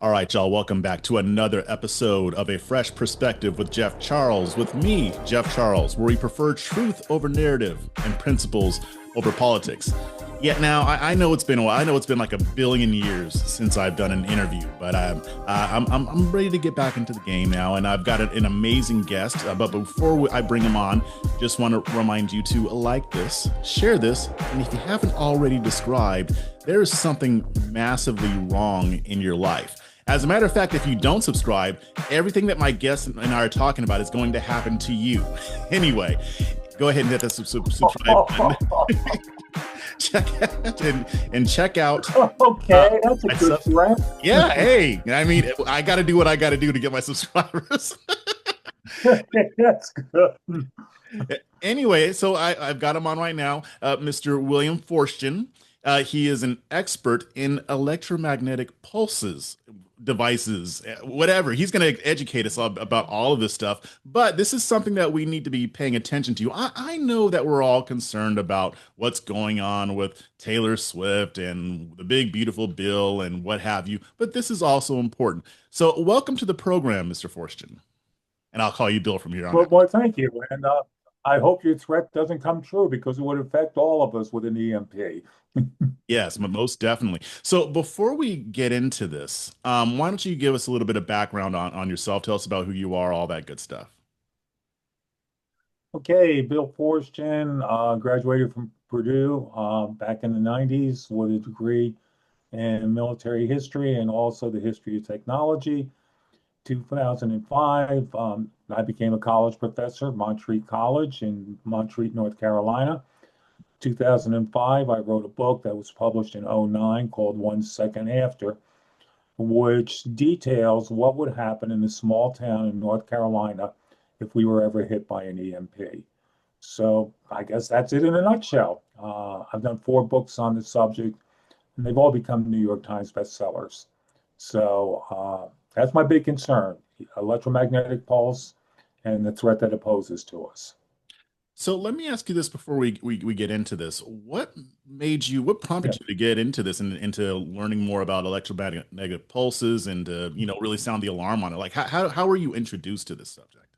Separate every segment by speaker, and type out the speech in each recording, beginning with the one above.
Speaker 1: All right, y'all, welcome back to another episode of A Fresh Perspective with Jeff Charles, with me, Jeff Charles, where we prefer truth over narrative and principles over politics. Yet now, I know it's been a while. I know it's been like a billion years since I've done an interview, but I'm ready to get back into the game now, and I've got an amazing guest. But before I bring him on, just want to remind you to like this, share this, and if you haven't already described, there is something massively wrong in your life. As a matter of fact, if you don't subscribe, everything that my guests and I are talking about is going to happen to you. Anyway, go ahead and hit the subscribe button. Check out and check out.
Speaker 2: Okay, that's a good threat.
Speaker 1: Yeah, hey, I mean, I got to do what I got to do to get my subscribers.
Speaker 2: That's good.
Speaker 1: Anyway, so I've got him on right now, Mr. William Forstchen. He is an expert in electromagnetic pulses, devices, whatever. He's going to educate us about all of this stuff. But this is something that we need to be paying attention to. I know that we're all concerned about what's going on with Taylor Swift and the big, beautiful bill and what have you. But this is also important. So welcome to the program, Mr. Forstchen. And I'll call you Bill from here on out.
Speaker 2: Well, thank you. And I hope your threat doesn't come true because it would affect all of us with an EMP.
Speaker 1: Yes, most definitely. So before we get into this, why don't you give us a little bit of background on yourself? Tell us about who you are, all that good stuff.
Speaker 2: Okay, Bill Forstchen, graduated from Purdue back in the 90s with a degree in military history and also the history of technology. 2005, I became a college professor at Montreat College in Montreat, North Carolina. 2005, I wrote a book that was published in '09 called One Second After, which details what would happen in a small town in North Carolina if we were ever hit by an EMP. So I guess that's it in a nutshell. I've done 4 books on the subject, and they've all become New York Times bestsellers. So that's my big concern, electromagnetic pulse and the threat that it poses to us.
Speaker 1: So let me ask you this before we get into this. What
Speaker 2: Yeah.
Speaker 1: prompted you to get into this and into learning more about electromagnetic pulses and really sound the alarm on it? Like how were you introduced to this subject?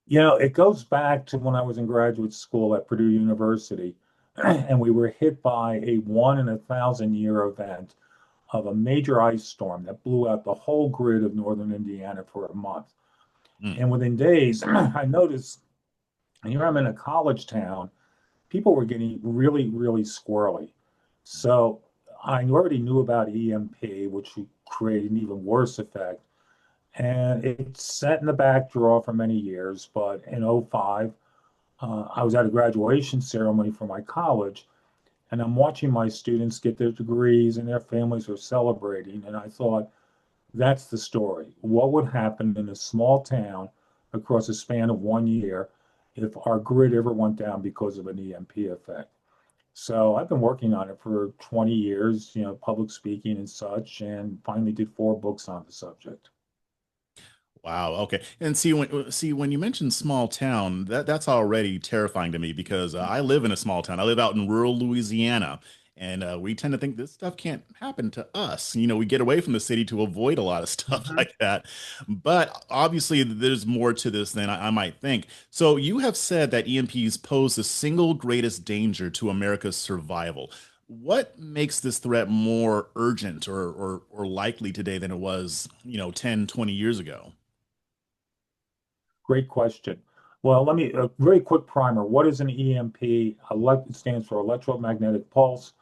Speaker 2: It goes back to when I was in graduate school at Purdue University, and we were hit by a 1 in 1,000 year event of a major ice storm that blew out the whole grid of northern Indiana for a month.
Speaker 1: Mm.
Speaker 2: And within days, I noticed, and here I'm in a college town, people were getting really, really squirrely. So I already knew about EMP, which would create an even worse effect. And it sat in the back drawer for many years. But in '05, I was at a graduation ceremony for my college, and I'm watching my students get their degrees and their families are celebrating. And I thought, that's the story. What would happen in a small town across a span of 1 year if our grid ever went down because of an EMP effect? So I've been working on it for 20 years, public speaking and such, and finally did 4 books on the subject.
Speaker 1: Wow. Okay. And see when you mention small town, that's already terrifying to me because I live in a small town. I live out in rural Louisiana, and we tend to think this stuff can't happen to us. We get away from the city to avoid a lot of stuff
Speaker 2: Mhm.
Speaker 1: like that. But obviously, there's more to this than I might think. So you have said that EMPs pose the single greatest danger to America's survival. What makes this threat more urgent or likely today than it was, 10, 20 years ago?
Speaker 2: Great question. Well, let me, a very quick primer. What is an EMP? It stands for electromagnetic pulse.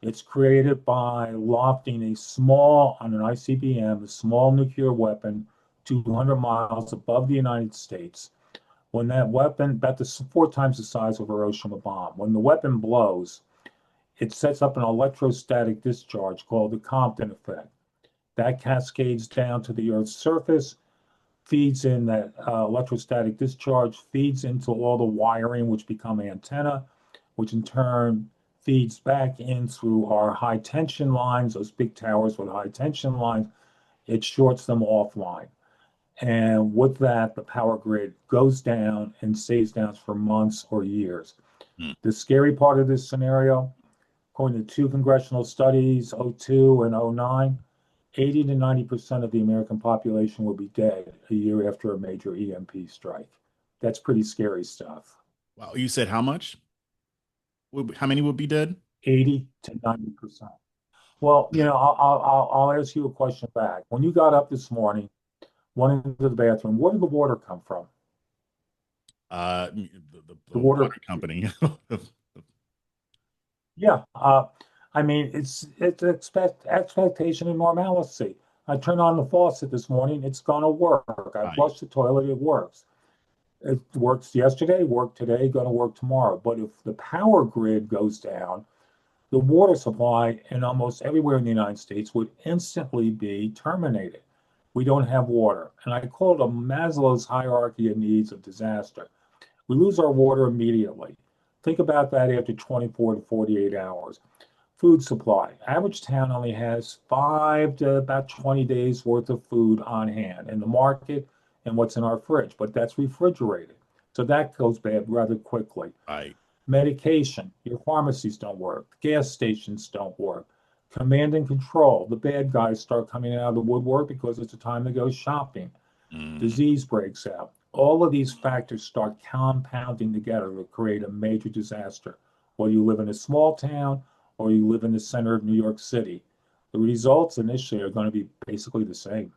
Speaker 2: It's created by lofting on an ICBM, a small nuclear weapon, 200 miles above the United States. When that weapon, about 4 times the size of a Hiroshima bomb, when the weapon blows, it sets up an electrostatic discharge called the Compton effect. That cascades down to the Earth's surface, feeds in that electrostatic discharge, feeds into all the wiring, which become antenna, which in turn feeds back in through our high tension lines, those big towers with high tension lines. It shorts them offline. And with that, the power grid goes down and stays down for months or years.
Speaker 1: Hmm.
Speaker 2: The scary part of this scenario, according to 2 congressional studies, '02 and '09, 80 to 90% of the American population will be dead a year after a major EMP strike. That's pretty scary stuff.
Speaker 1: Wow, you said how much? How many would be dead?
Speaker 2: 80 to 90%. Well, I'll ask you a question back. When you got up this morning, went into the bathroom, where did the water come from?
Speaker 1: The
Speaker 2: The water,
Speaker 1: water company.
Speaker 2: yeah. I mean, it's expectation of normalcy. I turned on the faucet this morning, it's gonna work. I
Speaker 1: Right.
Speaker 2: flushed the toilet, it works. It works yesterday, worked today, gonna work tomorrow. But if the power grid goes down, the water supply in almost everywhere in the United States would instantly be terminated. We don't have water. And I call it a Maslow's hierarchy of needs of disaster. We lose our water immediately. Think about that after 24 to 48 hours. Food supply. Average town only has 5 to about 20 days worth of food on hand in the market and what's in our fridge, but that's refrigerated. So that goes bad rather quickly.
Speaker 1: Right.
Speaker 2: Medication, your pharmacies don't work, gas stations don't work. Command and control, the bad guys start coming out of the woodwork because it's a time to go shopping.
Speaker 1: Mm.
Speaker 2: Disease breaks out. All of these factors start compounding together to create a major disaster. Whether you live in a small town or you live in the center of New York City, the results initially are going to be basically the same.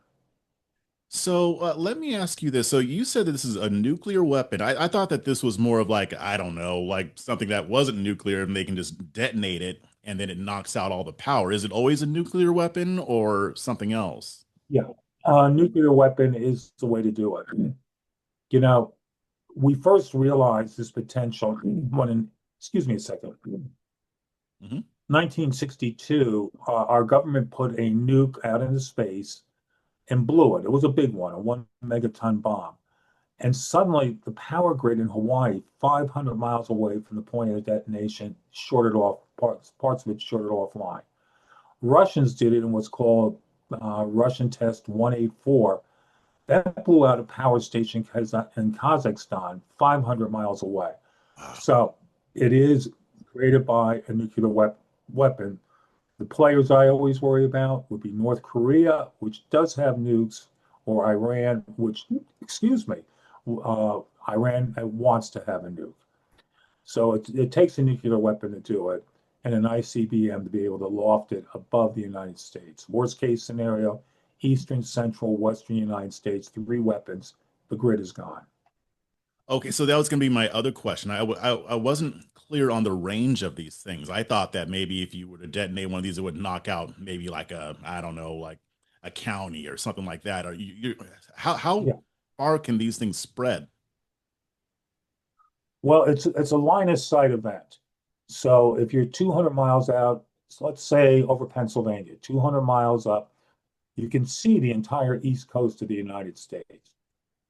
Speaker 1: So let me ask you this. So you said that this is a nuclear weapon. I thought that this was more of like, I don't know, like something that wasn't nuclear and they can just detonate it and then it knocks out all the power. Is it always a nuclear weapon or something else?
Speaker 2: Yeah, nuclear weapon is the way to do it. You know, we first realized this potential when in, excuse me a second,
Speaker 1: Hmm.
Speaker 2: 1962, our government put a nuke out into space and blew it. It was a big one, a 1 megaton bomb. And suddenly the power grid in Hawaii, 500 miles away from the point of detonation, shorted off, parts of it shorted offline. Russians did it in what's called Russian Test 184. That blew out a power station in Kazakhstan, 500 miles away.
Speaker 1: Wow.
Speaker 2: So it is created by a nuclear weapon. The players I always worry about would be North Korea, which does have nukes, or Iran, which, excuse me, Iran wants to have a nuke. So it takes a nuclear weapon to do it, and an ICBM to be able to loft it above the United States. Worst case scenario, Eastern, Central, Western United States, 3 weapons, the grid is gone.
Speaker 1: Okay, so that was going to be my other question. I wasn't clear on the range of these things. I thought that maybe if you were to detonate one of these, it would knock out maybe like a, I don't know, like a county or something like that. Or how
Speaker 2: Yeah.
Speaker 1: far can these things spread?
Speaker 2: Well, it's a line of sight event. So if you're 200 miles out, so let's say over Pennsylvania, 200 miles up, you can see the entire east coast of the United States.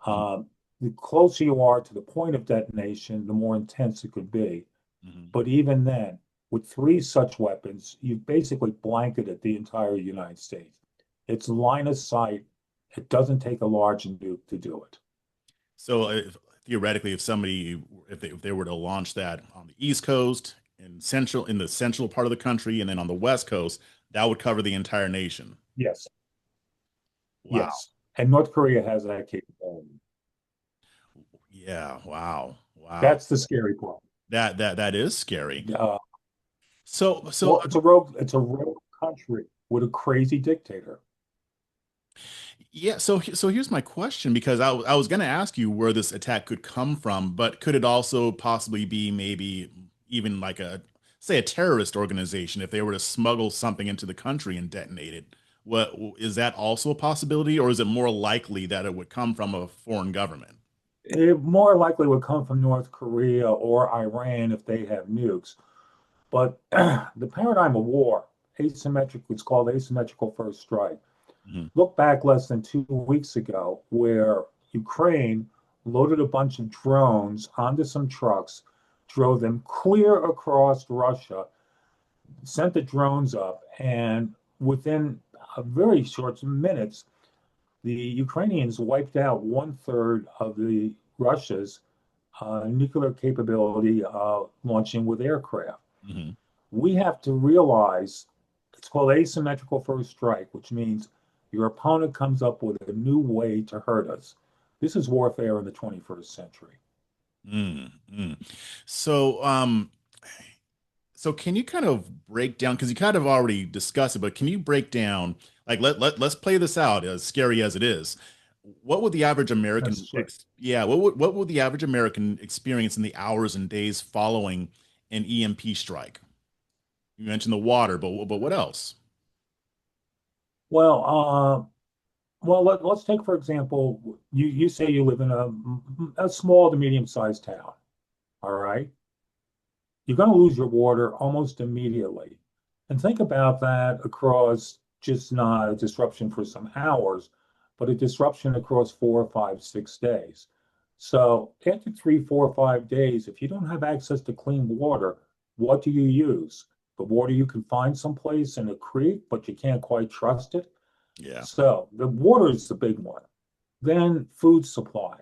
Speaker 2: Um, the closer you are to the point of detonation, the more intense it could be.
Speaker 1: Mm-hmm.
Speaker 2: But even then, with 3 such weapons, you've basically blanketed the entire United States. It's line of sight. It doesn't take a large nuke to do it.
Speaker 1: So theoretically, if they were to launch that on the East Coast in the central part of the country, and then on the West Coast, that would cover the entire nation.
Speaker 2: Yes,
Speaker 1: Wow.
Speaker 2: yes. And North Korea has that capability.
Speaker 1: Yeah. Wow. Wow.
Speaker 2: That's the scary part.
Speaker 1: That is scary.
Speaker 2: Uh,
Speaker 1: So
Speaker 2: well, it's a rogue country with a crazy dictator.
Speaker 1: yeah. So here's my question because I was going to ask you where this attack could come from, but could it also possibly be maybe even like a say a terrorist organization if they were to smuggle something into the country and detonate it? What is that also a possibility, or is it more likely that it would come from a foreign government?
Speaker 2: It more likely would come from North Korea or Iran if they have nukes. But the paradigm of war, it's called asymmetrical first strike.
Speaker 1: Mhm.
Speaker 2: Look back less than 2 weeks ago, where Ukraine loaded a bunch of drones onto some trucks, drove them clear across Russia, sent the drones up, and within a very short minutes, the Ukrainians wiped out 1/3 of the Russia's nuclear capability launching with aircraft.
Speaker 1: Mhm.
Speaker 2: We have to realize it's called asymmetrical first strike, which means Your opponent comes up with a new way to hurt us. This is warfare in the 21st century.
Speaker 1: Mm, mm. So, so can you kind of break down, because you kind of already discussed it, but can you break down, like let's play this out, as scary as it is. What would the average American
Speaker 2: That's right.
Speaker 1: yeah, what would the average American experience in the hours and days following an EMP strike? You mentioned the water, but what else?
Speaker 2: Well, let's take, for example, you say you live in a small to medium-sized town, all right? You're going to lose your water almost immediately. And think about that across just not a disruption for some hours, but a disruption across 4, 5, 6 days. So after 3, 4, 5 days, if you don't have access to clean water, what do you use? The water you can find someplace in a creek, but you can't quite trust it.
Speaker 1: Yeah.
Speaker 2: So the water is the big one. Then food supply.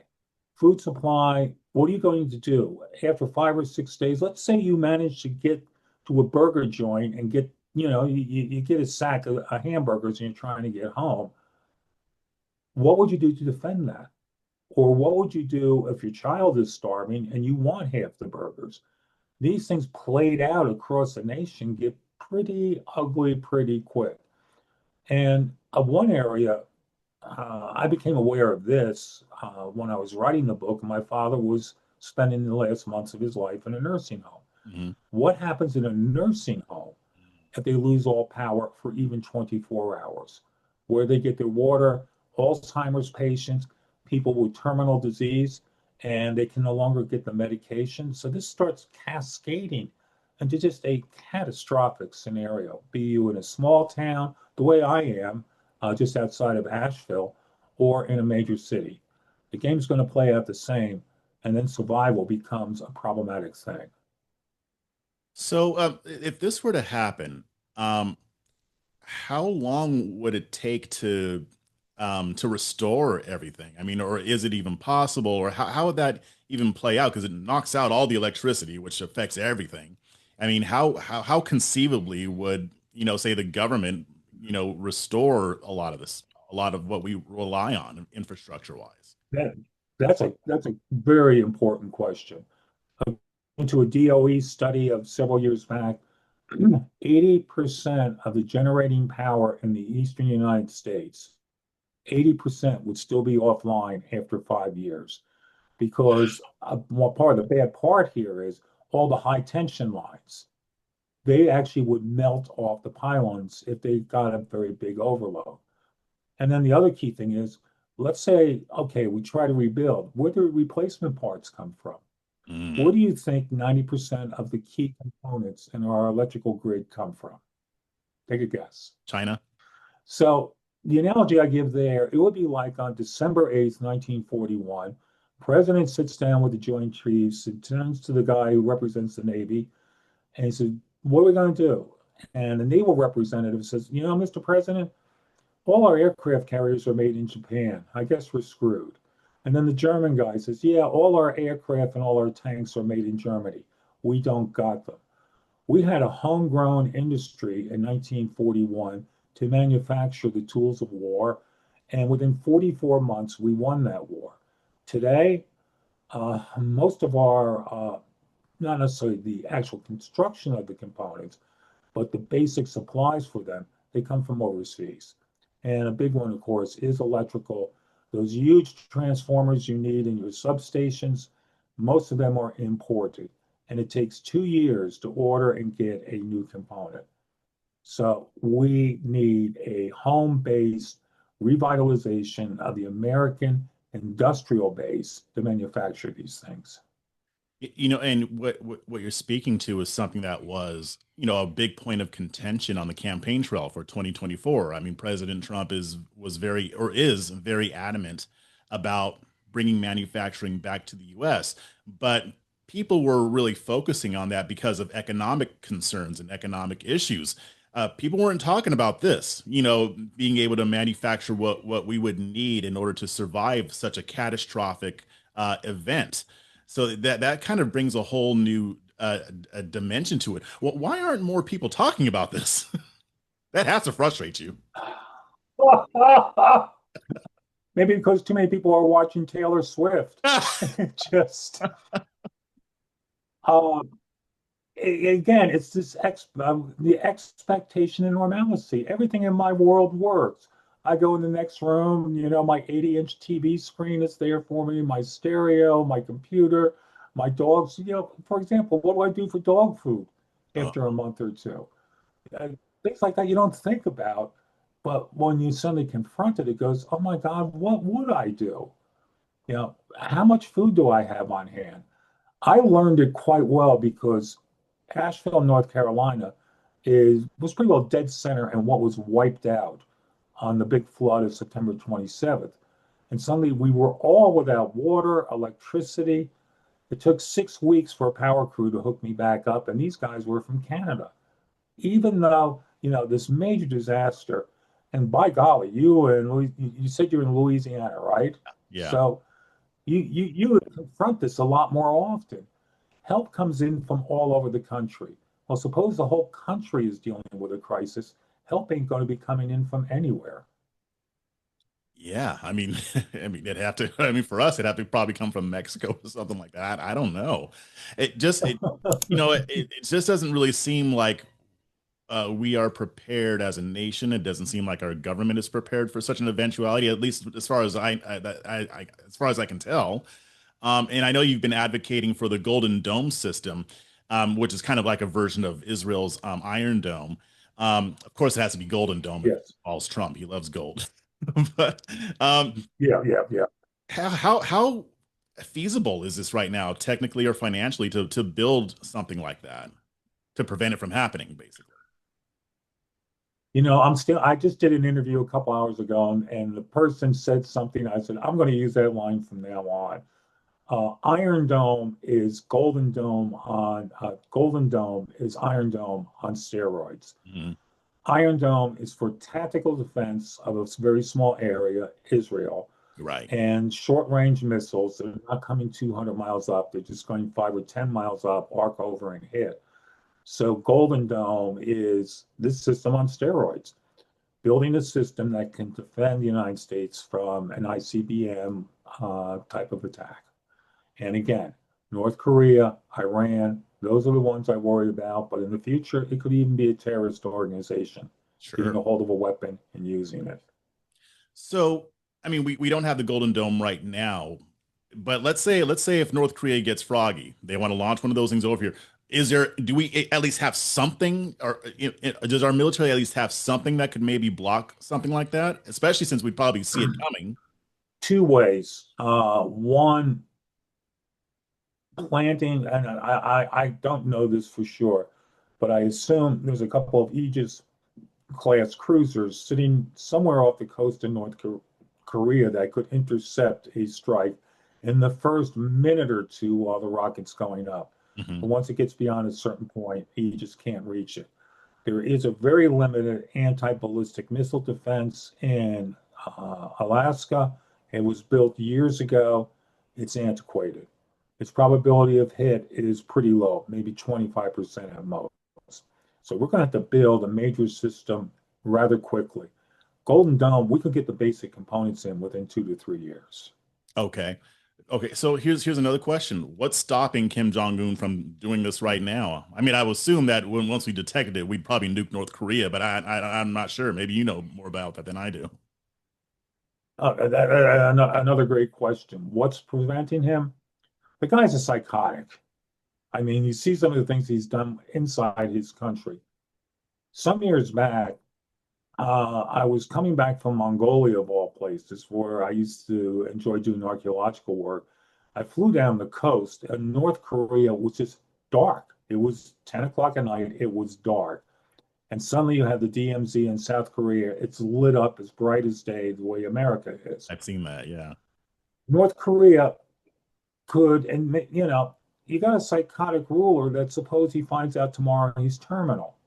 Speaker 2: Food supply, what are you going to do? After 5 or 6 days, let's say you manage to get to a burger joint and get, you get a sack of hamburgers and you're trying to get home. What would you do to defend that? Or what would you do if your child is starving and you want half the burgers? These things played out across the nation get pretty ugly pretty quick. And one area I became aware of this when I was writing the book. My father was spending the last months of his life in a nursing home.
Speaker 1: Hmm.
Speaker 2: What happens in a nursing home if they lose all power for even 24 hours? Where they get their water, Alzheimer's patients, people with terminal disease, and they can no longer get the medication. So this starts cascading into just a catastrophic scenario. Be you in a small town, the way I am, just outside of Asheville, or in a major city. The game's going to play out the same, and then survival becomes a problematic thing.
Speaker 1: So, if this were to happen, um, how long would it take to restore everything? I mean, or is it even possible? Or how would that even play out? Because it knocks out all the electricity, which affects everything. I mean, how conceivably would, say the government, restore a lot of this, a lot of what we rely on infrastructure wise?
Speaker 2: That, that's a very important question. Into a DOE study of several years back, 80% of the generating power in the eastern United States, 80% would still be offline after 5 years. Because one part of the bad part here is all the high tension lines. They actually would melt off the pylons if they got a very big overload. And then the other key thing is, let's say, okay, we try to rebuild. Where do replacement parts come from? Where
Speaker 1: Mm,
Speaker 2: do you think 90% of the key components in our electrical grid come from? Take a guess.
Speaker 1: China.
Speaker 2: So the analogy I give there, it would be like on December 8th, 1941, President sits down with the Joint Chiefs and turns to the guy who represents the Navy, and he says, what are we going to do? And the naval representative says, Mr. President, all our aircraft carriers are made in Japan. I guess we're screwed. And then the German guy says, yeah, all our aircraft and all our tanks are made in Germany. We don't got them. We had a homegrown industry in 1941 to manufacture the tools of war. And within 44 months, we won that war. Today, most of our, not necessarily the actual construction of the components, but the basic supplies for them, they come from overseas. And a big one, of course, is electrical. Those huge transformers you need in your substations, most of them are imported. And it takes 2 years to order and get a new component. So we need a home-based revitalization of the American industrial base to manufacture these things.
Speaker 1: And what you're speaking to is something that was, a big point of contention on the campaign trail for 2024. I mean, President Trump is very adamant about bringing manufacturing back to the US, but people were really focusing on that because of economic concerns and economic issues. People weren't talking about this, being able to manufacture what we would need in order to survive such a catastrophic event. So that kind of brings a whole new a dimension to it. Well, why aren't more people talking about this? That has to frustrate you.
Speaker 2: Maybe because too many people are watching Taylor Swift. Just uh, again, it's this the expectation and normalcy. Everything in my world works. I go in the next room, my 80-inch TV screen is there for me, my stereo, my computer, my dogs. For example, what do I do for dog food
Speaker 1: Oh,
Speaker 2: after a month or two? Uh, Things like that you don't think about, but when you suddenly confront it, it goes, "Oh my God, what would I do? How much food do I have on hand?" I learned it quite well because Asheville, North Carolina, was pretty well dead center in what was wiped out on the big flood of September 27th. And suddenly we were all without water, electricity. It took 6 weeks for a power crew to hook me back up, and these guys were from Canada. Even though, this major disaster, and by golly, you said you're in Louisiana, right?
Speaker 1: yeah.
Speaker 2: So you would confront this a lot more often. Help comes in from all over the country. Well, suppose the whole country is dealing with a crisis. Help ain't going to be coming in from anywhere.
Speaker 1: Yeah, I mean, I mean, it'd have to. I mean, for us, it'd have to probably come from Mexico or something like that. I don't know. It just doesn't really seem like we are prepared as a nation. It doesn't seem like our government is prepared for such an eventuality, at least as far as as far as I can tell. And I know you've been advocating for the Golden Dome system, which is kind of like a version of Israel's Iron Dome. Of course, it has to be Golden Dome because
Speaker 2: Yes.
Speaker 1: Paul's Trump. He loves gold. But
Speaker 2: Yeah, yeah, yeah.
Speaker 1: how feasible is this right now, technically or financially, to build something like that to prevent it from happening, basically?
Speaker 2: I just did an interview a couple hours ago, and the person said something. I said, I'm going to use that line from now on. Iron Dome is Golden Dome is Iron Dome on steroids.
Speaker 1: Mhm.
Speaker 2: Iron Dome is for tactical defense of a very small area, Israel,
Speaker 1: Right.
Speaker 2: and short range missiles that are not coming 200 miles up. They're just going 5 or 10 miles up, arc over, and hit. So Golden Dome is this system on steroids, building a system that can defend the United States from an ICBM type of attack. And again, North Korea, Iran, those are the ones I worry about. But in the future, it could even be a terrorist organization getting
Speaker 1: Sure.
Speaker 2: a hold of a weapon and using it.
Speaker 1: So, I mean, we don't have the Golden Dome right now, but let's say if North Korea gets froggy, they want to launch one of those things over here. Do we at least have something, or does our military at least have something that could maybe block something like that? Especially since we probably see it coming.
Speaker 2: Two ways. One, planting, and I don't know this for sure, but I assume there's a couple of Aegis class cruisers sitting somewhere off the coast of North Korea that could intercept a strike in the first minute or two while the rocket's going up.
Speaker 1: Hmm.
Speaker 2: But once it gets beyond a certain point, you just can't reach it. There is a very limited anti-ballistic missile defense in Alaska. It was built years ago. It's antiquated. Its probability of hit is pretty low, maybe 25% at most. So we're going to have to build a major system rather quickly. Golden Dome, we could get the basic components in within 2 to 3 years.
Speaker 1: Okay. Okay, so here's another question. What's stopping Kim Jong-un from doing this right now? I mean, I would assume that once we detected it, we'd probably nuke North Korea, but I'm not sure. Maybe you know more about that than I do.
Speaker 2: Another great question. What's preventing him? The guy's a psychotic. I mean, you see some of the things he's done inside his country. Some years back, I was coming back from Mongolia, of all places, where I used to enjoy doing archaeological work. I flew down the coast, and North Korea was just dark. It was 10 o'clock at night, it was dark. And suddenly you have the DMZ in South Korea. It's lit up as bright as day, the way America is.
Speaker 1: I've seen that, yeah.
Speaker 2: North Korea could, and you got a psychotic ruler that suppose he finds out tomorrow he's terminal.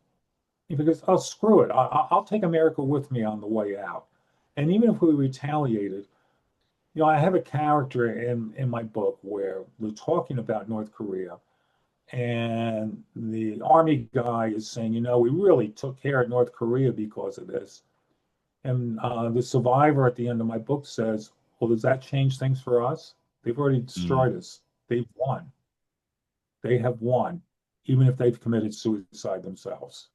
Speaker 2: He figures, oh, screw it. I'll take America with me on the way out. And even if we retaliated, I have a character in my book where we're talking about North Korea, and the army guy is saying, we really took care of North Korea because of this. And the survivor at the end of my book says, well, does that change things for us? They've already
Speaker 1: Mm,
Speaker 2: destroyed us. They've won. They have won, even if they've committed suicide themselves.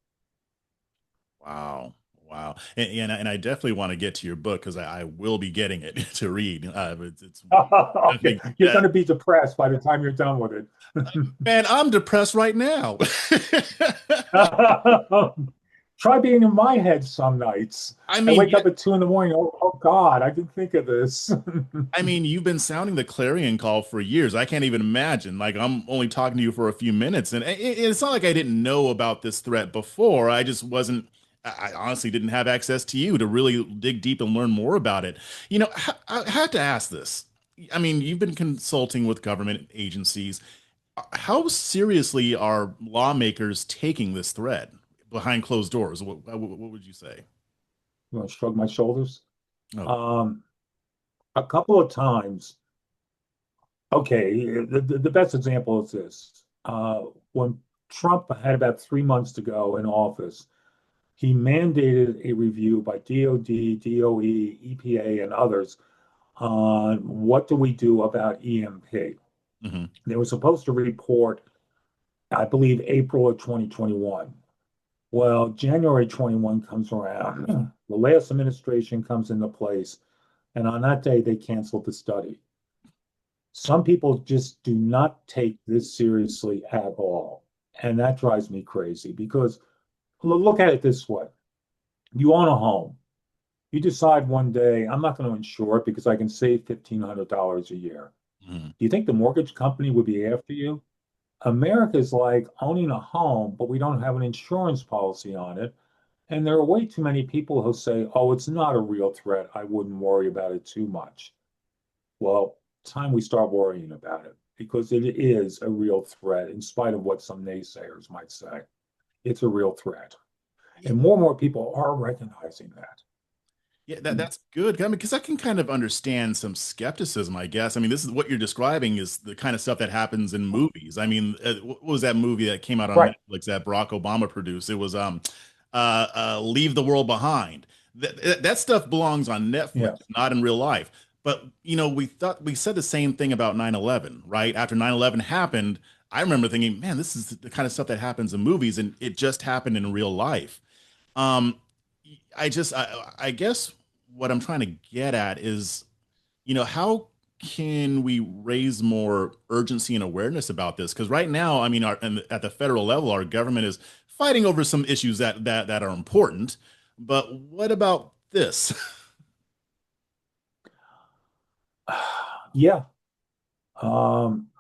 Speaker 1: wow. Wow. And I definitely want to get to your book because I will be getting it to read. It's
Speaker 2: Okay,
Speaker 1: definitely,
Speaker 2: you're going to be depressed by the time you're done with it.
Speaker 1: man, I'm depressed right now.
Speaker 2: Try being in my head some nights.
Speaker 1: I
Speaker 2: I
Speaker 1: mean,
Speaker 2: wake up at 2 in the morning. Oh God, I didn't think of this.
Speaker 1: I mean, you've been sounding the clarion call for years. I can't even imagine. Like, I'm only talking to you for a few minutes, and it's not like I didn't know about this threat before. I just wasn't. I honestly didn't have access to you to really dig deep and learn more about it. I had to ask this. I mean, you've been consulting with government agencies. How seriously are lawmakers taking this threat behind closed doors? What would you say?
Speaker 2: You want to shrug my shoulders?
Speaker 1: Oh,
Speaker 2: Um, a couple of times. Okay, the best example is this. When Trump had about 3 months to go in office, he mandated a review by DOD, DOE, EPA, and others on what do we do about EMP.
Speaker 1: hmm.
Speaker 2: They were supposed to report, I believe, April of 2021. Well, January 21 comes around. The last administration comes into place, and on that day, they canceled the study. Some people just do not take this seriously at all. And that drives me crazy because look at it this way. You own a home. You decide one day, I'm not going to insure it because I can save $1,500 a year.
Speaker 1: Hmm.
Speaker 2: Do you think the mortgage company would be after you? America's like owning a home, but we don't have an insurance policy on it. And there are way too many people who say, oh, it's not a real threat. I wouldn't worry about it too much. Well, it's time we start worrying about it because it is a real threat, in spite of what some naysayers might say. It's a real threat. And more people are recognizing that.
Speaker 1: Yeah, that's good. I mean, because I can kind of understand some skepticism, I guess. I mean, this is what you're describing is the kind of stuff that happens in movies. I mean, what was that movie that came out on
Speaker 2: Right.
Speaker 1: Netflix that Barack Obama produced? It was Leave the World Behind. That stuff belongs on Netflix,
Speaker 2: Yes.
Speaker 1: not in real life. But, we said the same thing about 9/11, right? After 9/11 happened, I remember thinking, man, this is the kind of stuff that happens in movies, and it just happened in real life. Um, I guess what I'm trying to get at is, how can we raise more urgency and awareness about this? Because right now, I mean, and at the federal level, our government is fighting over some issues that are important. But what about this?
Speaker 2: Yeah.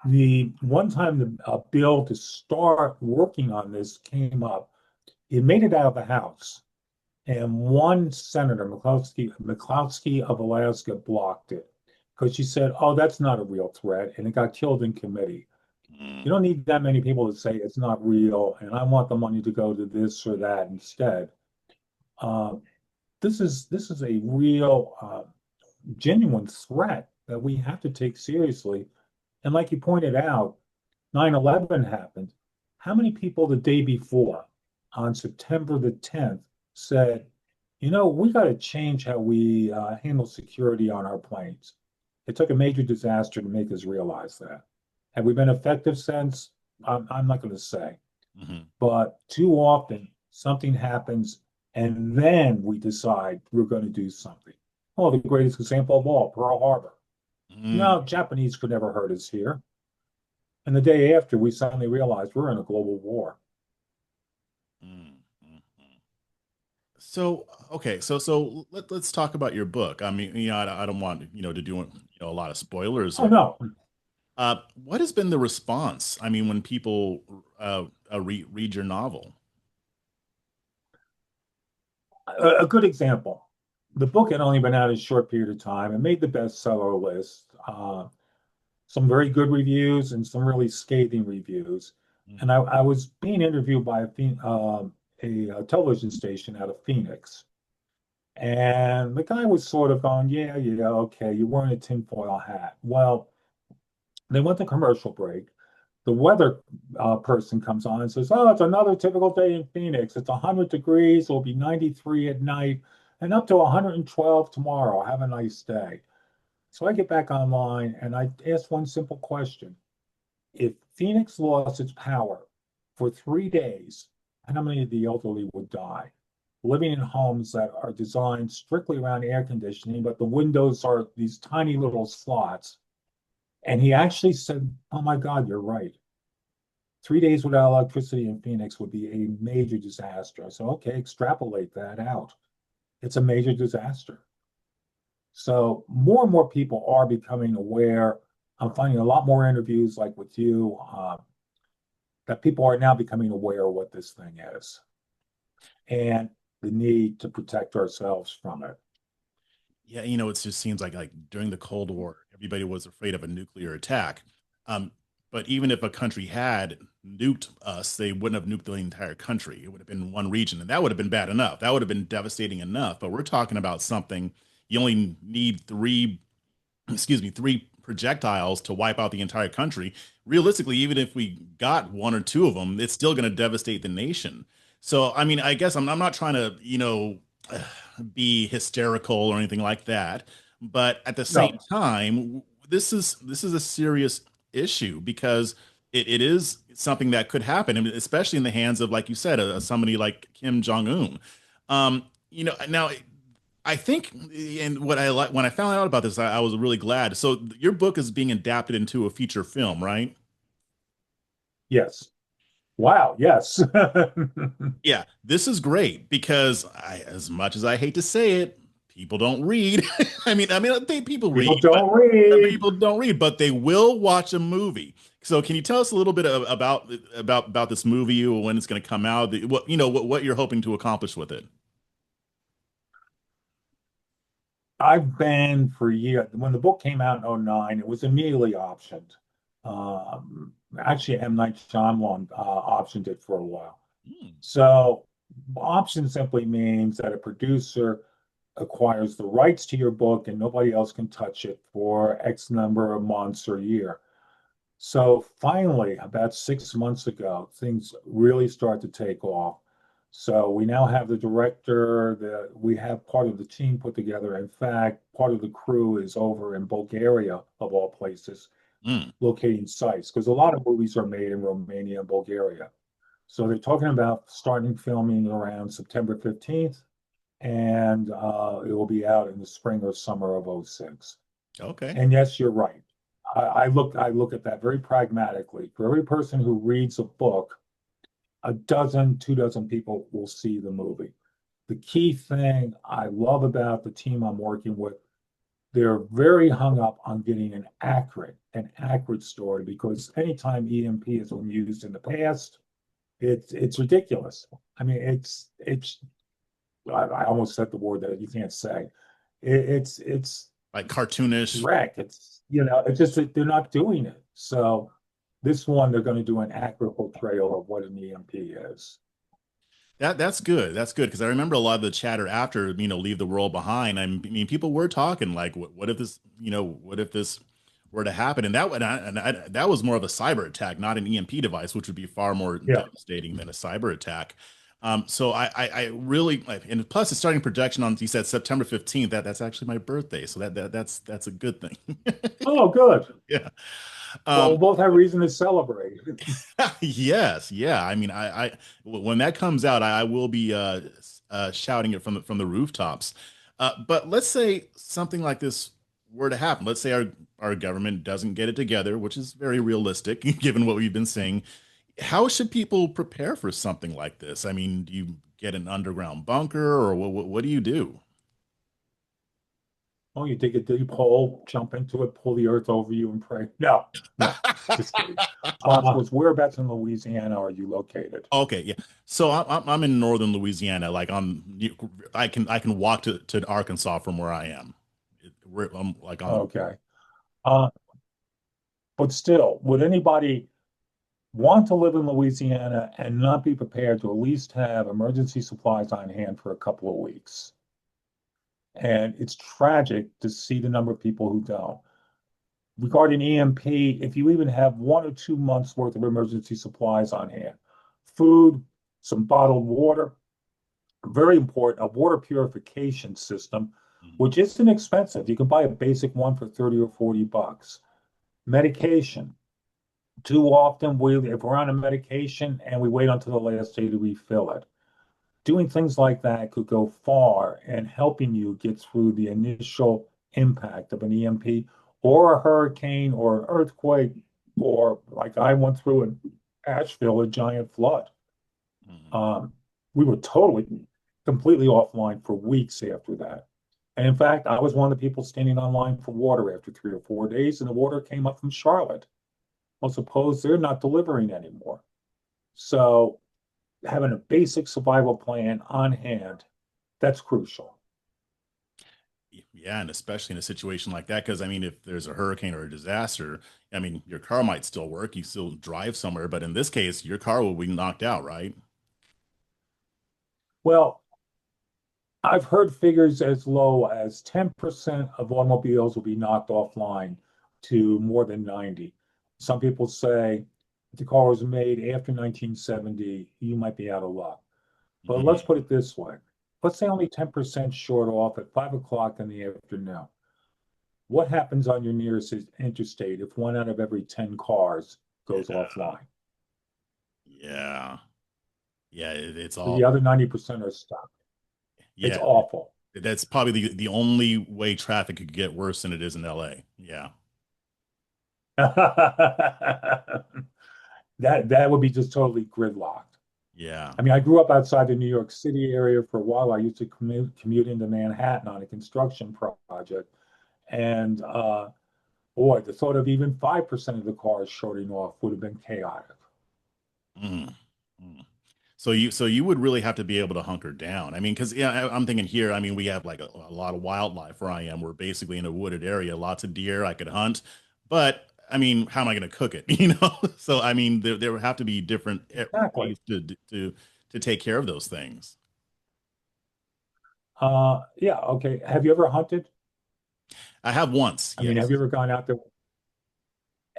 Speaker 2: The one time the bill to start working on this came up, it made it out of the House, and one senator, McCloskey of Alaska, blocked it because she said, "Oh, that's not a real threat," and it got killed in committee. You
Speaker 1: Mm,
Speaker 2: don't need that many people to say it's not real, and I want the money to go to this or that instead. Uh, this is a real, genuine threat that we have to take seriously. And like you pointed out, 9/11 happened. How many people the day before, on September the 10th, said, we got to change how we handle security on our planes? It took a major disaster to make us realize that. Have we been effective since? I'm not going to say.
Speaker 1: mhm,
Speaker 2: But too often, something happens, and then we decide we're going to do something. Oh, the greatest example of all, Pearl Harbor.
Speaker 1: mm,
Speaker 2: No, Japanese could never hurt us here. And the day after, we suddenly realized we're in a global war.
Speaker 1: mm, mm, mm. So, okay, so let's talk about your book. I mean, I don't want to do a lot of spoilers
Speaker 2: Oh,
Speaker 1: here.
Speaker 2: no.
Speaker 1: What has been the response? I mean, when people read your novel?
Speaker 2: A good example. The book had only been out a short period of time. It made the bestseller list. Some very good reviews and some really scathing reviews. And I was being interviewed by a television station out of Phoenix. And the guy was sort of going, yeah, yeah, okay, you're wearing a tinfoil hat. Well, they went to commercial break. The weather person comes on and says, oh, it's another typical day in Phoenix. It's 100 degrees. It'll be 93 at night. and up to 112 tomorrow. Have a nice day. So I get back online and I ask one simple question. If Phoenix lost its power for 3 days, how many of the elderly would die? Living in homes that are designed strictly around air conditioning, but the windows are these tiny little slots. And he actually said, "Oh my God, you're right. 3 days without electricity in Phoenix would be a major disaster." I said, "Okay, extrapolate that out. It's a major disaster." So more and more people are becoming aware. I'm finding a lot more interviews like with you, that people are now becoming aware of what this thing is and the need to protect ourselves from it.
Speaker 1: Yeah, it just seems like during the Cold War, everybody was afraid of a nuclear attack. Um, but even if a country had nuked us, they wouldn't have nuked the entire country. It would have been one region, and that would have been bad enough. That would have been devastating enough. But we're talking about something you only need three projectiles to wipe out the entire country. Realistically, even if we got one or two of them, it's still going to devastate the nation. So, I mean, I guess I'm not trying to, be hysterical or anything like that, but at the same
Speaker 2: No,
Speaker 1: time, this is a serious issue because it is something that could happen, and especially in the hands of, like you said, somebody like Kim Jong Un. Now I think, and what I like when I found out about this, I was really glad. So your book is being adapted into a feature film, right?
Speaker 2: yes. Wow, yes.
Speaker 1: Yeah, this is great because as much as I hate to say it, people don't read. I think people read,
Speaker 2: People
Speaker 1: but
Speaker 2: don't read.
Speaker 1: people don't read, but they will watch a movie. So can you tell us a little bit about this movie, or when it's going to come out? What you're hoping to accomplish with it?
Speaker 2: I've been for years. When the book came out in '09, it was immediately optioned. Actually, M. Night Shyamalan optioned it for a while.
Speaker 1: Hmm.
Speaker 2: So option simply means that a producer acquires the rights to your book and nobody else can touch it for X number of months or year. So finally, about 6 months ago, things really start to take off. So we now have the director, we have part of the team put together. In fact, part of the crew is over in Bulgaria, of all places,
Speaker 1: Hmm.
Speaker 2: locating sites, because a lot of movies are made in Romania and Bulgaria. So they're talking about starting filming around September 15th, and it will be out in the spring or summer of '06.
Speaker 1: Okay.
Speaker 2: And yes, you're right. I look at that very pragmatically. For every person who reads a book, a dozen, 2 dozen people will see the movie. The key thing I love about the team I'm working with, they're very hung up on getting an accurate story, because anytime EMP has been used in the past, it's ridiculous. I mean, it's I almost said the word that you can't say. It's
Speaker 1: Like cartoonish.
Speaker 2: wreck. It's just that they're not doing it. So this one, they're going to do an accurate portrayal of what an EMP is.
Speaker 1: That's good. That's good because I remember a lot of the chatter after, Leave the World Behind. I mean, people were talking like, what if this were to happen? And that was more of a cyber attack, not an EMP device, which would be far more
Speaker 2: Yeah.
Speaker 1: devastating than a cyber attack. So I really like, and plus it's starting projection on. You said September 15th. That's actually my birthday, so that's a good thing.
Speaker 2: Oh, good.
Speaker 1: Yeah.
Speaker 2: Well,
Speaker 1: Um,
Speaker 2: we'll both have reason to celebrate.
Speaker 1: yes, yeah. I mean, when that comes out, I will be shouting it from the rooftops. But let's say something like this were to happen. Let's say our government doesn't get it together, which is very realistic given what we've been saying. How should people prepare for something like this? I mean, do you get an underground bunker, or what do you do?
Speaker 2: Oh, you dig a deep hole, jump into it, pull the earth over you, and pray. No, no, just kidding. Whereabouts in Louisiana are you located?
Speaker 1: Okay, yeah. So I'm in northern Louisiana. Like I can walk to Arkansas from where I am. I'm like on the
Speaker 2: Okay. Uh, but still, would anybody want to live in Louisiana and not be prepared to at least have emergency supplies on hand for a couple of weeks? And it's tragic to see the number of people who don't. Regarding EMP, if you even have 1 or 2 months worth of emergency supplies on hand, food, some bottled water, very important, a water purification system,
Speaker 1: Mhm.
Speaker 2: which isn't expensive. You can buy a basic one for 30 or 40 bucks. Medication. Too often, if we're on a medication and we wait until the last day to refill it, doing things like that could go far in helping you get through the initial impact of an EMP or a hurricane or an earthquake, or like I went through in Asheville, a giant flood.
Speaker 1: Mhm.
Speaker 2: Um, we were completely offline for weeks after that. And in fact, I was one of the people standing online for water after 3 or 4 days, and the water came up from Charlotte. Well, suppose they're not delivering anymore. So having a basic survival plan on hand, that's crucial.
Speaker 1: Yeah, and especially in a situation like that, because I mean, if there's a hurricane or a disaster, I mean, your car might still work, you still drive somewhere, but in this case, your car will be knocked out, right?
Speaker 2: Well, I've heard figures as low as 10% of automobiles will be knocked offline to more than 90. Some people say if the car was made after 1970, you might be out of luck. But let's
Speaker 1: Mhm.
Speaker 2: put it this way. Let's say only 10% short off at 5 o'clock in the afternoon. What happens on your nearest interstate if one out of every 10 cars goes
Speaker 1: Yeah,
Speaker 2: offline?
Speaker 1: yeah, yeah. It's
Speaker 2: The
Speaker 1: all,
Speaker 2: other 90% are stuck. It's
Speaker 1: yeah.
Speaker 2: awful.
Speaker 1: That's probably the only way traffic could get worse than it is in LA. Yeah,
Speaker 2: That would be just totally gridlocked.
Speaker 1: yeah.
Speaker 2: I mean, I grew up outside the New York City area for a while. I used to commute into Manhattan on a construction project. And boy, the thought of even 5% of the cars shorting off would have been chaotic.
Speaker 1: Mm, mm. So you would really have to be able to hunker down. I mean, because yeah, I'm thinking here. I mean, we have like a lot of wildlife where I am. We're basically in a wooded area, lots of deer. I could hunt, but I mean, how am I going to cook it? You know. So I mean, there would have to be different
Speaker 2: Exactly.
Speaker 1: ways to take care of those things.
Speaker 2: Yeah, okay. Have you ever hunted?
Speaker 1: I have once,
Speaker 2: I mean, have
Speaker 1: yes.
Speaker 2: you ever gone out there?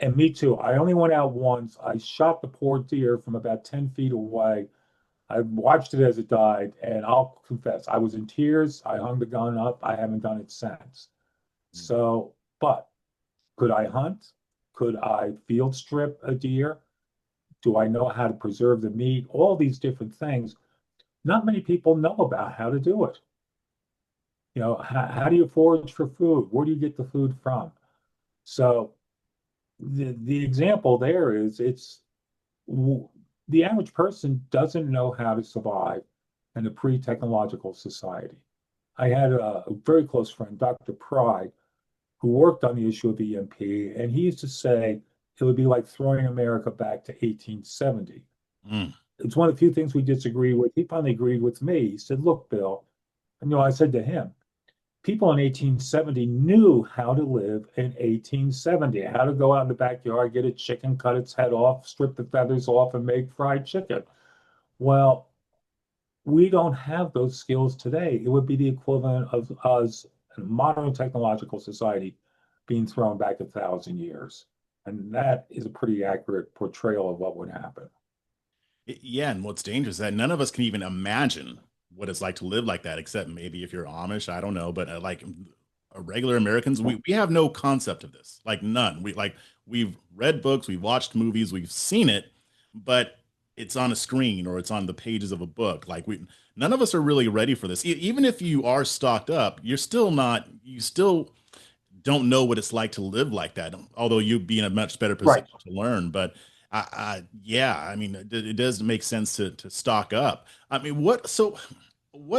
Speaker 2: And me too. I only went out once. I shot the poor deer from about 10 feet away. I watched it as it died, and I'll confess, I was in tears. I hung the gun up. I haven't done it since. So, but could I hunt? Could I field strip a deer? Do I know how to preserve the meat? All these different things. Not many people know about how to do it. How do you forage for food? Where do you get the food from? So the example there is the average person doesn't know how to survive in a pre-technological society. I had a very close friend, Dr. Pry, who worked on the issue of EMP, and he used to say it would be like throwing America back to 1870.
Speaker 1: Mm,
Speaker 2: It's one of the few things we disagree with. He finally agreed with me. He said, "Look, Bill," and I said to him, people in 1870 knew how to live in 1870, how to go out in the backyard, get a chicken, cut its head off, strip the feathers off, and make fried chicken. Well, we don't have those skills today. It would be the equivalent of us in a modern technological society being thrown back 1,000 years. And that is a pretty accurate portrayal of what would happen.
Speaker 1: yeah, and what's dangerous is that none of us can even imagine what it's like to live like that, except maybe if you're Amish, I don't know, but like regular Americans, we have no concept of this, like none. We've read books, we've watched movies, we've seen it, but it's on a screen or it's on the pages of a book. Like we, none of us are really ready for this. Even if you are stocked up, you're still not. You still don't know what it's like to live like that. Although you'd be in a much better
Speaker 2: Right.
Speaker 1: position to learn, but yeah, I mean, it does make sense to stock up. I mean, what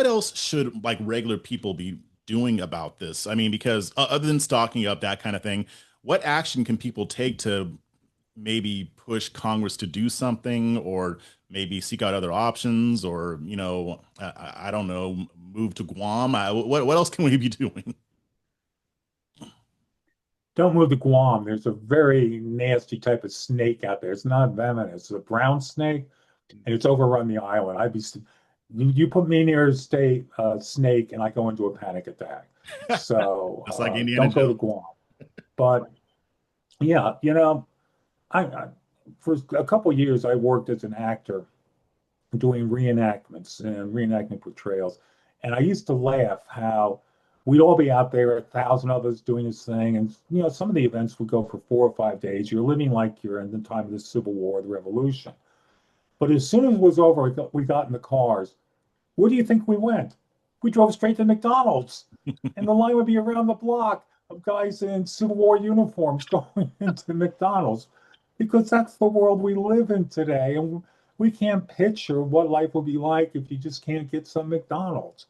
Speaker 1: else should like regular people be doing about this? I mean, because other than stocking up, that kind of thing, what action can people take to maybe push Congress to do something, or maybe seek out other options, or I don't know, move to Guam? What else can we be doing?
Speaker 2: Don't move to Guam. There's a very nasty type of snake out there. It's not venomous. It's a brown snake, and it's overrun the island. You put me near a state snake, and I go into a panic attack. So
Speaker 1: Just like Indiana
Speaker 2: don't go to
Speaker 1: Jones.
Speaker 2: Guam. But yeah, I for a couple of years I worked as an actor doing reenactments and reenactment portrayals. And I used to laugh how we'd all be out there, 1,000 of us doing this thing. And, some of the events would go for 4 or 5 days. You're living like you're in the time of the Civil War, the Revolution. But as soon as it was over, we got in the cars. Where do you think we went? We drove straight to McDonald's. And the line would be around the block of guys in Civil War uniforms going into McDonald's because that's the world we live in today. And we can't picture what life will be like if you just can't get some McDonald's.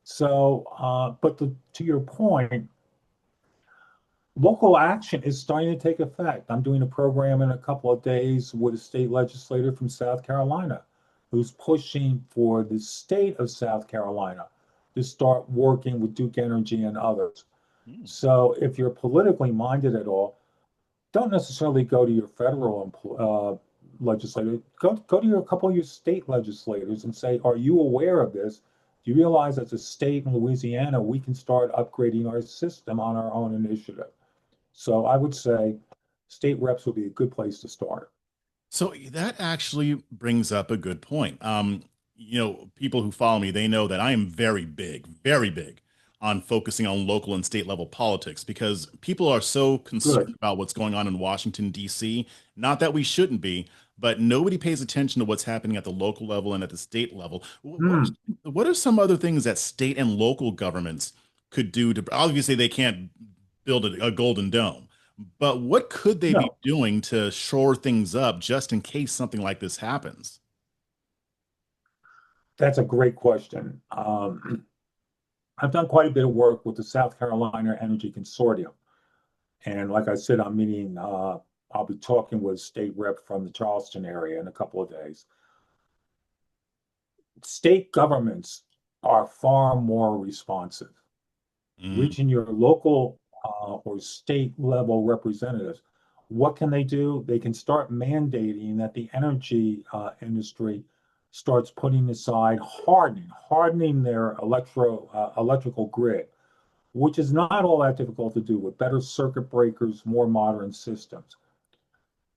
Speaker 2: So, to your point, local action is starting to take effect. I'm doing a program in a couple of days with a state legislator from South Carolina who's pushing for the state of South Carolina to start working with Duke Energy and others.
Speaker 1: Hmm.
Speaker 2: So if you're politically minded at all, don't necessarily go to your federal legislator. Go to a couple of your state legislators and say, are you aware of this? Do you realize as a state in Louisiana, we can start upgrading our system on our own initiative? So I would say state reps would be a good place to start.
Speaker 1: So that actually brings up a good point. People who follow me, they know that I am very big on focusing on local and state level politics because people are so
Speaker 2: Good.
Speaker 1: concerned about what's going on in Washington, D.C. Not that we shouldn't be, but nobody pays attention to what's happening at the local level and at the state level.
Speaker 2: Hmm.
Speaker 1: What are some other things that state and local governments could do to, obviously, they can't build a golden dome, but what could they be
Speaker 2: No,
Speaker 1: doing to shore things up just in case something like this happens?
Speaker 2: that's a great question. I've done quite a bit of work with the South Carolina Energy Consortium. And like I said, I'll be talking with state rep from the Charleston area in a couple of days. State governments are far more responsive.
Speaker 1: Mm,
Speaker 2: Reaching your local or state level representatives, what can they do? They can start mandating that the energy industry starts putting aside hardening their electrical grid, which is not all that difficult to do with better circuit breakers, more modern systems.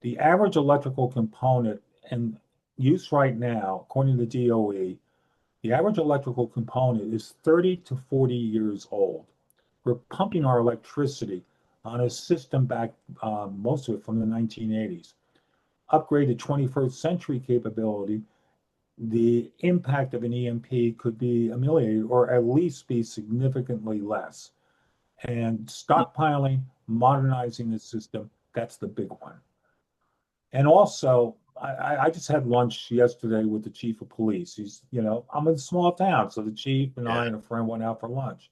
Speaker 2: The average electrical component in use right now, according to the DOE, the average electrical component is 30 to 40 years old. We're pumping our electricity on a system back, most of it from the 1980s. Upgrade to 21st century capability, the impact of an EMP could be ameliorated or at least be significantly less. And stockpiling, modernizing the system, that's the big one. And also, I just had lunch yesterday with the chief of police. I'm in a small town, so the chief and
Speaker 1: yeah.
Speaker 2: I and a friend went out for lunch.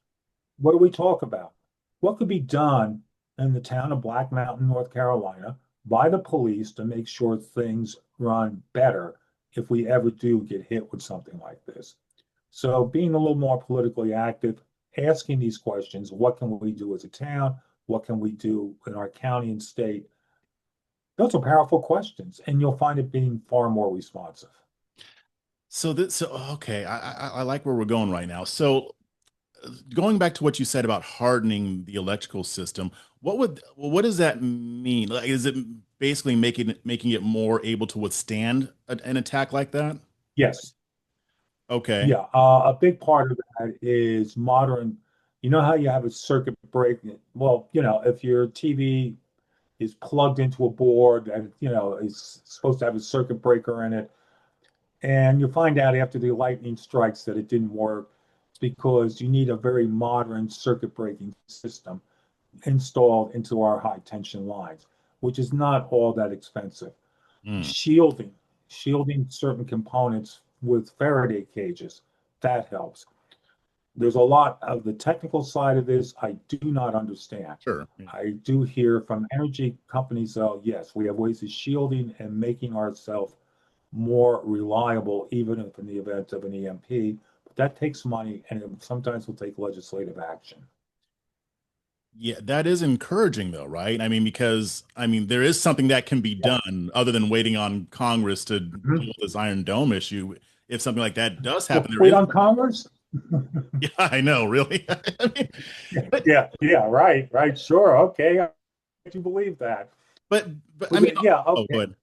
Speaker 2: What do we talk about? What could be done in the town of Black Mountain, North Carolina, by the police to make sure things run better if we ever do get hit with something like this? So being a little more politically active, asking these questions, what can we do as a town? What can we do in our county and state? Those are powerful questions, and you'll find it being far more responsive.
Speaker 1: So okay, I like where we're going right now. So going back to what you said about hardening the electrical system, what does that mean? Like, is it basically making it more able to withstand an attack like that?
Speaker 2: Yes.
Speaker 1: Okay.
Speaker 2: Yeah, a big part of that is modern. You know how you have a circuit break? Well, if your TV is plugged into a board that, is supposed to have a circuit breaker in it, and you find out after the lightning strikes that it didn't work, it's because you need a very modern circuit breaking system installed into our high tension lines, which is not all that expensive.
Speaker 1: Mm,
Speaker 2: Shielding, shielding certain components with Faraday cages, that helps. There's a lot of the technical side of this I do not understand.
Speaker 1: sure. Yeah.
Speaker 2: I do hear from energy companies, though, yes, we have ways of shielding and making ourselves more reliable, even if in the event of an EMP. But that takes money and it sometimes will take legislative action.
Speaker 1: Yeah, that is encouraging though, right? I mean, because there is something that can be
Speaker 2: Yeah.
Speaker 1: done other than waiting on Congress to deal
Speaker 2: Mhm.
Speaker 1: with this Iron Dome issue. If something like that does happen,
Speaker 2: Well,
Speaker 1: there
Speaker 2: wait
Speaker 1: is.
Speaker 2: on Congress?
Speaker 1: Yeah, I know, really. I mean, but
Speaker 2: Yeah, yeah, right, right, sure, okay. I you believe that.
Speaker 1: but but I
Speaker 2: But
Speaker 1: mean,
Speaker 2: yeah,
Speaker 1: oh,
Speaker 2: okay.
Speaker 1: go ahead.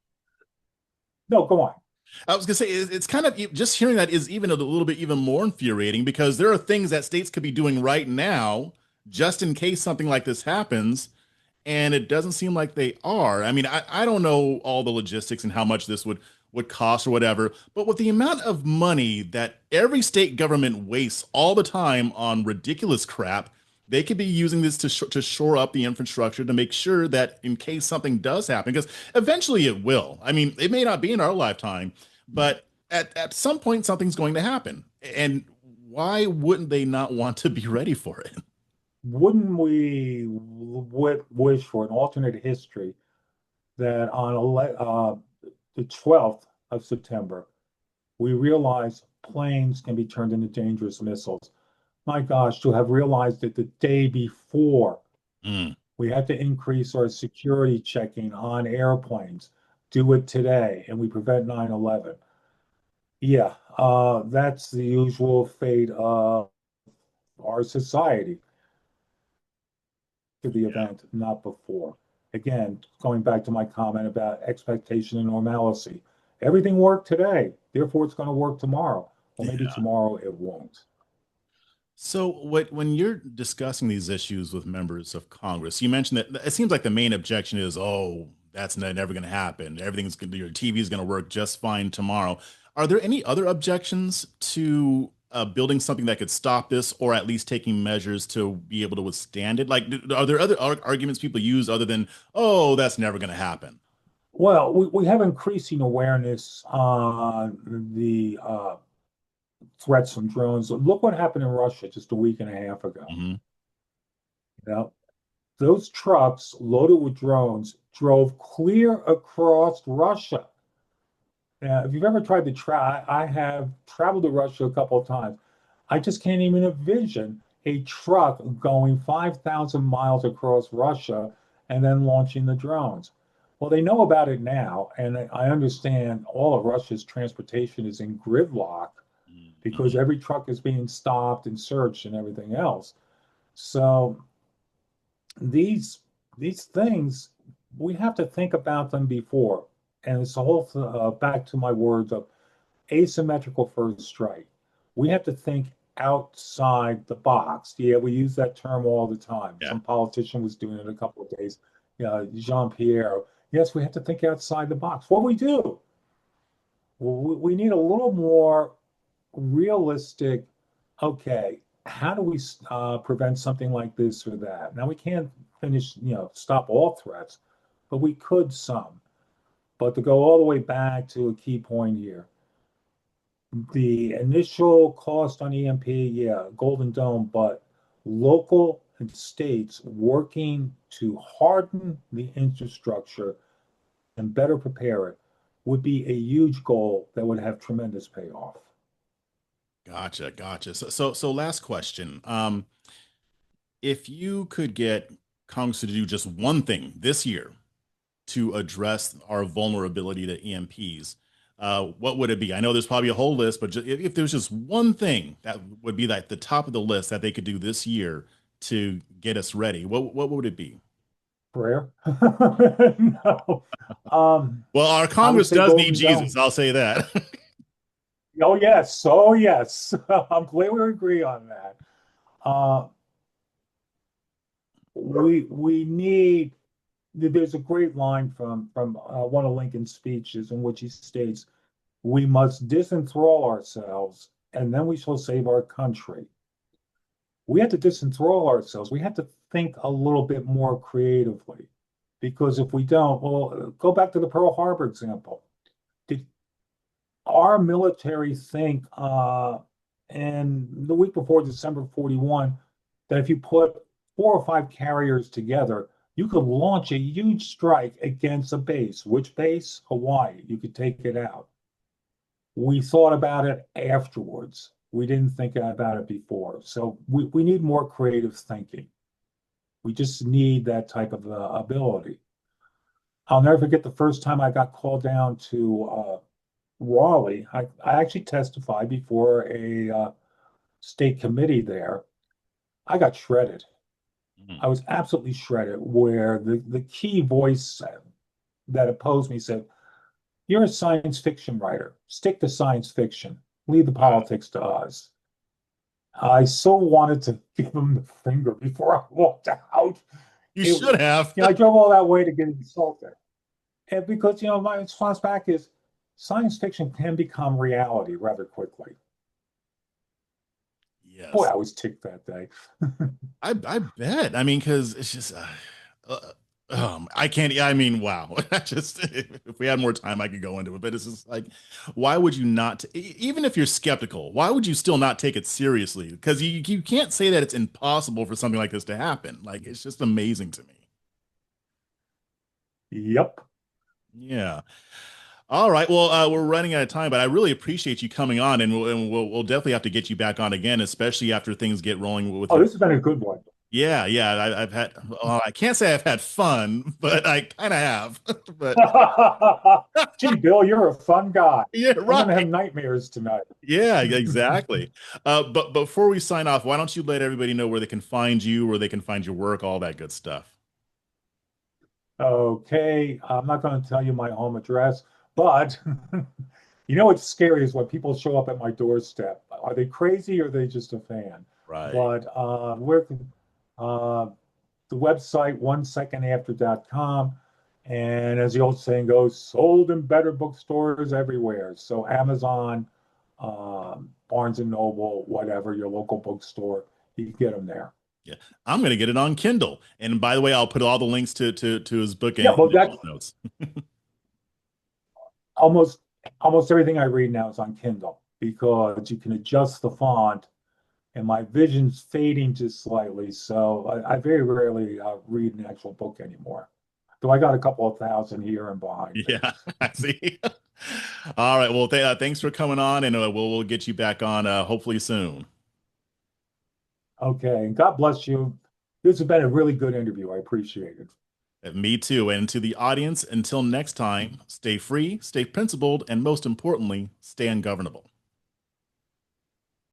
Speaker 2: No, go on.
Speaker 1: I was gonna say it's kind of just hearing that is even a little bit even more infuriating because there are things that states could be doing right now just in case something like this happens, and it doesn't seem like they are. I mean, I don't know all the logistics and how much this would cost or whatever, but with the amount of money that every state government wastes all the time on ridiculous crap, they could be using this to shore up the infrastructure to make sure that in case something does happen, because eventually it will. I mean, it may not be in our lifetime, but at some point something's going to happen. And why wouldn't they not want to be ready for it?
Speaker 2: Wouldn't we wish for an alternate history that on the 12th of September, we realize planes can be turned into dangerous missiles? My gosh, to have realized it the day before,
Speaker 1: Mm,
Speaker 2: we had to increase our security checking on airplanes. Do it today, and we prevent 9/11. Yeah, that's the usual fate of our society to the
Speaker 1: yeah,
Speaker 2: event, not before. Again, going back to my comment about expectation and normalcy. Everything worked today, therefore it's going to work tomorrow. Well, maybe
Speaker 1: yeah.
Speaker 2: tomorrow it won't.
Speaker 1: So, when you're discussing these issues with members of Congress, you mentioned that it seems like the main objection is, "Oh, that's never going to happen. Everything's going to your TV is going to work just fine tomorrow." Are there any other objections to building something that could stop this, or at least taking measures to be able to withstand it? Like, are there other arguments people use other than, "Oh, that's never going to happen"?
Speaker 2: Well, we have increasing awareness on the threats from drones. Look what happened in Russia just a week and a half ago.
Speaker 1: Hmm.
Speaker 2: You know, those trucks loaded with drones drove clear across Russia. Now, if you've ever tried to try, I have traveled to Russia a couple of times. I just can't even envision a truck going 5,000 miles across Russia and then launching the drones. Well, they know about it now, and I understand all of Russia's transportation is in gridlock because
Speaker 1: Hmm.
Speaker 2: every truck is being stopped and searched and everything else. So these these things we have to think about them before, and it's the whole back to my words of asymmetrical first strike. We have to think outside the box. Yeah, we use that term all the time.
Speaker 1: Yeah.
Speaker 2: Some politician was doing it a couple of days. Jean-Pierre. Yes, we have to think outside the box. What we do, we need a little more realistic. Okay, how do we prevent something like this or that? Now we can't stop all threats, but we could some. But to go all the way back to a key point here, the initial cost on EMP, yeah, Golden Dome, but local and states working to harden the infrastructure and better prepare it would be a huge goal that would have tremendous payoff.
Speaker 1: Gotcha, gotcha. So last question. If you could get Congress to do just one thing this year to address our vulnerability to EMPs, what would it be? I know there's probably a whole list, but if there's just one thing that would be like the top of the list that they could do this year to get us ready, what would it be?
Speaker 2: Prayer? No.
Speaker 1: Well, our
Speaker 2: I would
Speaker 1: Congress
Speaker 2: say
Speaker 1: does need
Speaker 2: Golden
Speaker 1: Jesus.
Speaker 2: Dome.
Speaker 1: I'll say that.
Speaker 2: Oh yes, oh yes. I'm glad we agree on that. Uh, we need. There's a great line from one of Lincoln's speeches in which he states, "We must disenthrall ourselves, and then we shall save our country." We have to disenthrall ourselves. We have to think a little bit more creatively, because if we don't, well, go back to the Pearl Harbor example. Did our military think and the week before December 41 that if you put 4 or 5 carriers together, you could launch a huge strike against a base? Which base? Hawaii. You could take it out. We thought about it afterwards. We didn't think about it before. So we need more creative thinking. We just need that type of ability. I'll never forget the first time I got called down to Raleigh. I actually testified before a state committee there. I got shredded. I
Speaker 1: Mhm.
Speaker 2: was absolutely shredded, where the key voice that opposed me said, You're a science fiction writer. Stick to science fiction. Leave the politics to us. I so wanted to give him the finger before I walked out.
Speaker 1: You
Speaker 2: It,
Speaker 1: should have.
Speaker 2: I drove all that way to get insulted. And because, my response back is science fiction can become reality rather quickly. Boy,
Speaker 1: Yes.
Speaker 2: I was ticked that day.
Speaker 1: I bet. I mean, because it's just, uh, I can't. I mean, wow. I just, if we had more time, I could go into it. But it's just like, why would you not? Even if you're skeptical, why would you still not take it seriously? Because you can't say that it's impossible for something like this to happen. Like, it's just amazing to me.
Speaker 2: Yep.
Speaker 1: Yeah. All right. Well, we're running out of time, but I really appreciate you coming on, and we'll definitely have to get you back on again, especially after things get rolling with
Speaker 2: Oh,
Speaker 1: your.
Speaker 2: this has been a good one.
Speaker 1: Yeah, yeah. I've had. Well, I can't say I've had fun, but I kind of have. But
Speaker 2: Gee, Bill, you're a fun guy.
Speaker 1: yeah,
Speaker 2: I'm gonna have
Speaker 1: right.
Speaker 2: nightmares tonight.
Speaker 1: Yeah, exactly. But before we sign off, why don't you let everybody know where they can find you, where they can find your work, all that good stuff.
Speaker 2: Okay, I'm not going to tell you my home address, but what's scary is when people show up at my doorstep. Are they crazy or are they just a fan?
Speaker 1: Right.
Speaker 2: But uh, the website 1secondafter.com. And as the old saying goes, sold in better bookstores everywhere. So Amazon, Barnes and Noble, whatever, your local bookstore, you can get them there.
Speaker 1: Yeah, I'm gonna get it on Kindle. And by the way, I'll put all the links to his book
Speaker 2: Yeah,
Speaker 1: in
Speaker 2: but
Speaker 1: the
Speaker 2: that's
Speaker 1: show notes.
Speaker 2: almost almost everything I read now is on Kindle because you can adjust the font, and my vision's fading just slightly. So I very rarely read an actual book anymore. Though I got a couple of thousand here and behind me.
Speaker 1: Yeah, I see. All right. Well, thanks for coming on, and we'll get you back on hopefully soon.
Speaker 2: Okay, and God bless you. This has been a really good interview. I appreciate it.
Speaker 1: Me too. And to the audience, until next time, stay free, stay principled, and most importantly, stay ungovernable.